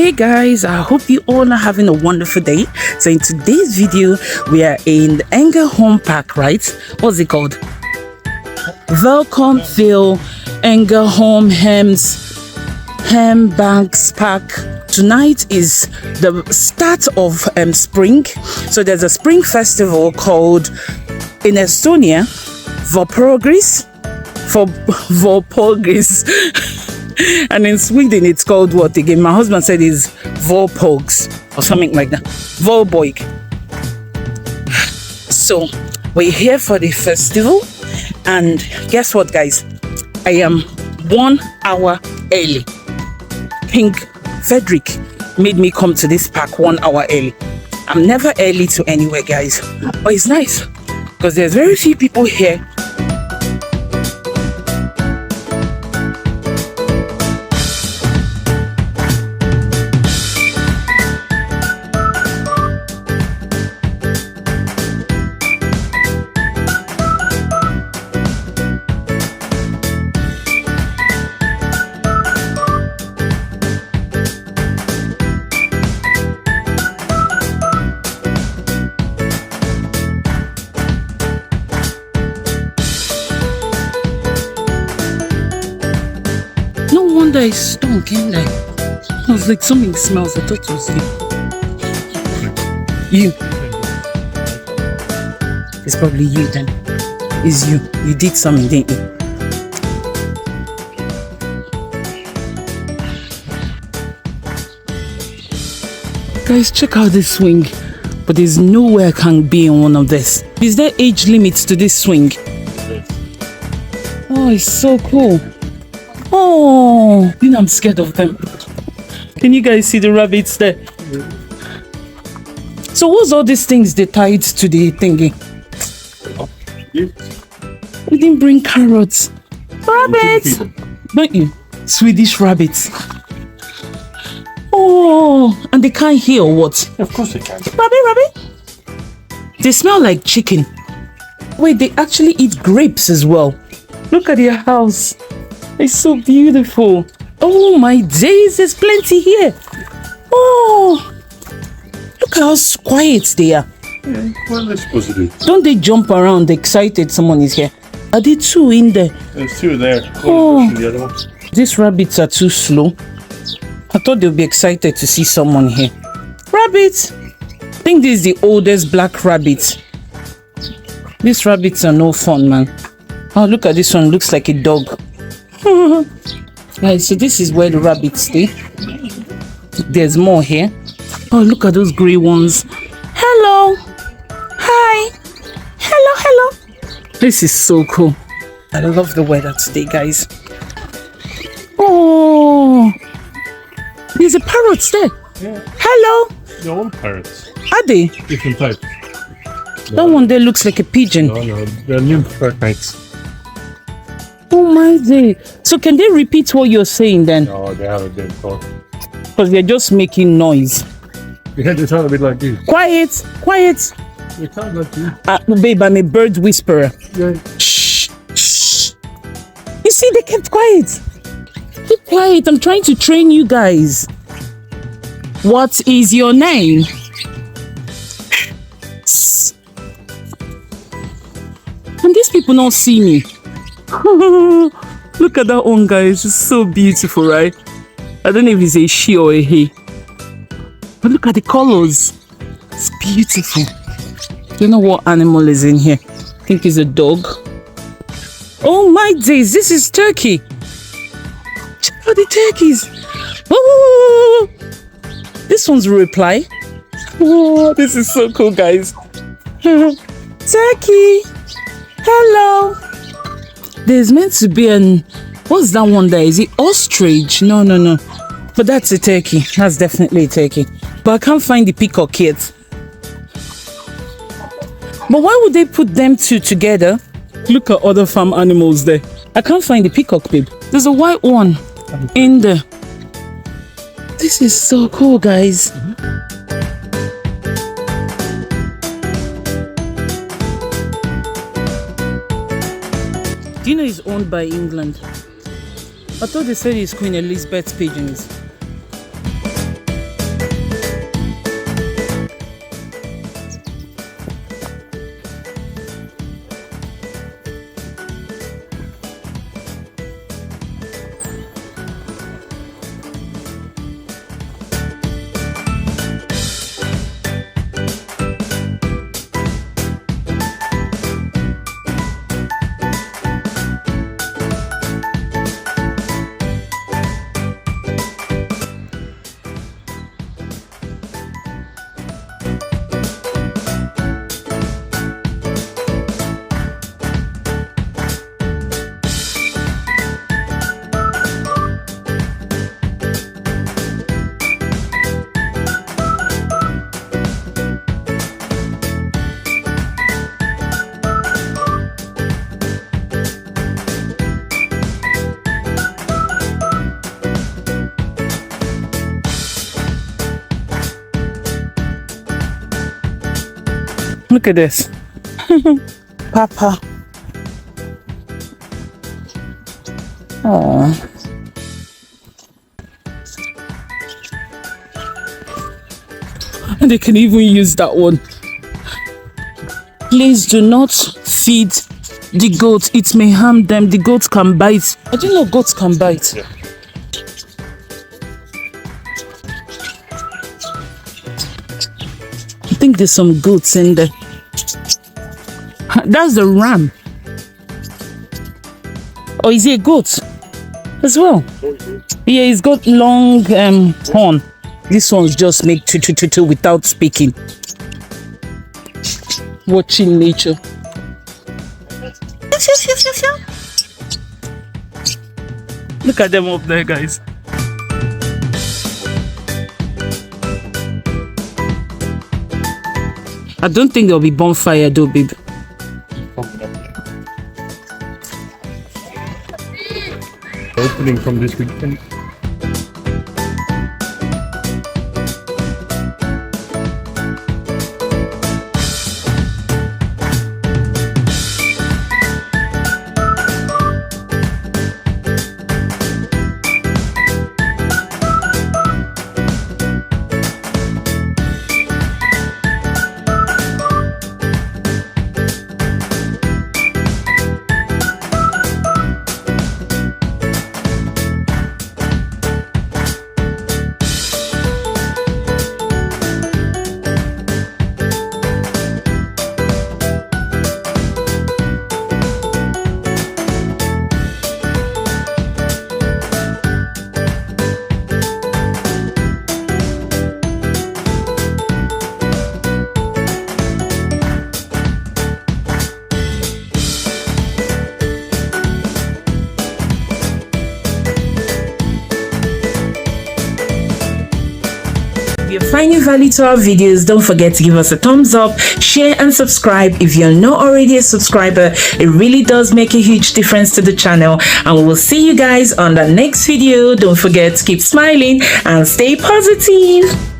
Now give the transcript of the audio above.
Hey guys, I hope you all are having a wonderful day. So in today's video, we are in the Ängelholm Park, right? What's it called? Welkomville Ängelholm Hembygdsparken. Tonight is the start of spring. So there's a spring festival called in Estonia Valpurgis. And in Sweden it's called what again? My husband said is Valpogs or something like that. Valborg. So we're here for the festival, and guess what guys? I am 1 hour early. King Frederick made me come to this park 1 hour early. I'm never early to anywhere guys, but it's nice because there's very few people here. No wonder it stunk, ain't I? I was like, something smells. I thought it was you. You. It's probably you then. It's you. You did something, didn't you? Guys, check out this swing. But there's no way I can be in one of this. Is there age limits to this swing? Oh, it's so cool. Oh, you know I'm scared of them. Can you guys see the rabbits there? So what's all these things they tied to the thingy? We didn't bring carrots. Rabbits! Don't you? Swedish rabbits. Oh, and they can't hear or what? Of course they can. Rabbit? They smell like chicken. Wait, they actually eat grapes as well. Look at their house. It's so beautiful. Oh my days, there's plenty here. Oh, look how quiet they are. Yeah, what are they supposed to do? Don't they jump around excited someone is here? Are there two in there? There's two there. Oh. The other ones. These rabbits are too slow. I thought they'd be excited to see someone here. Rabbits! I think this is the oldest black rabbit. These rabbits are no fun, man. Oh, look at this one. Looks like a dog. Right, so this is where the rabbits stay. There's more here. Oh, look at those grey ones. Hello. Hi. Hello. This is so cool. I love the weather today, guys. Oh, there's a parrot there. Yeah. Hello. They're all parrots. Are they? Different types. That one there looks like a pigeon. No, they're nymph nights. Oh my day. So can they repeat what you're saying then? No, they haven't been taught. Because they're just making noise. Yeah, they sound a bit like you. Quiet. They sound like you. Babe, I'm a bird whisperer. Yeah. Shh. You see, they kept quiet. Keep quiet. I'm trying to train you guys. What is your name? And these people not see me. Look at that one, guys. It's so beautiful, right? I don't know if it's a she or a he. But look at the colors. It's beautiful. You know what animal is in here? I think it's a dog. Oh my days, this is turkey. Check out the turkeys. Oh, this one's a reply. Oh, this is so cool, guys. Turkey. Hello. There's meant to be what's that one there? Is it ostrich? No. But that's a turkey. That's definitely a turkey. But I can't find the peacock yet. But why would they put them two together? Look at other farm animals there. I can't find the peacock, babe. There's a white one in there. This is so cool, guys. Do you know it's owned by England? I thought they said it's Queen Elizabeth's pigeons. Look at this. Papa. Oh. And they can even use that one. Please do not feed the goats. It may harm them. The goats can bite. I didn't know goats can bite. Yeah. I think there's some goats in there. That's the ram. Or is it a goat as well? Yeah, it's got long horn. This one's just make tu without speaking. Watching nature. Look at them up there, guys. I don't think there'll be bonfire though, babe. Opening from this weekend. If you're finding value to our videos, don't forget to give us a thumbs up, share and subscribe. If you're not already a subscriber, it really does make a huge difference to the channel, and we'll see you guys on the next video. Don't forget to keep smiling and stay positive.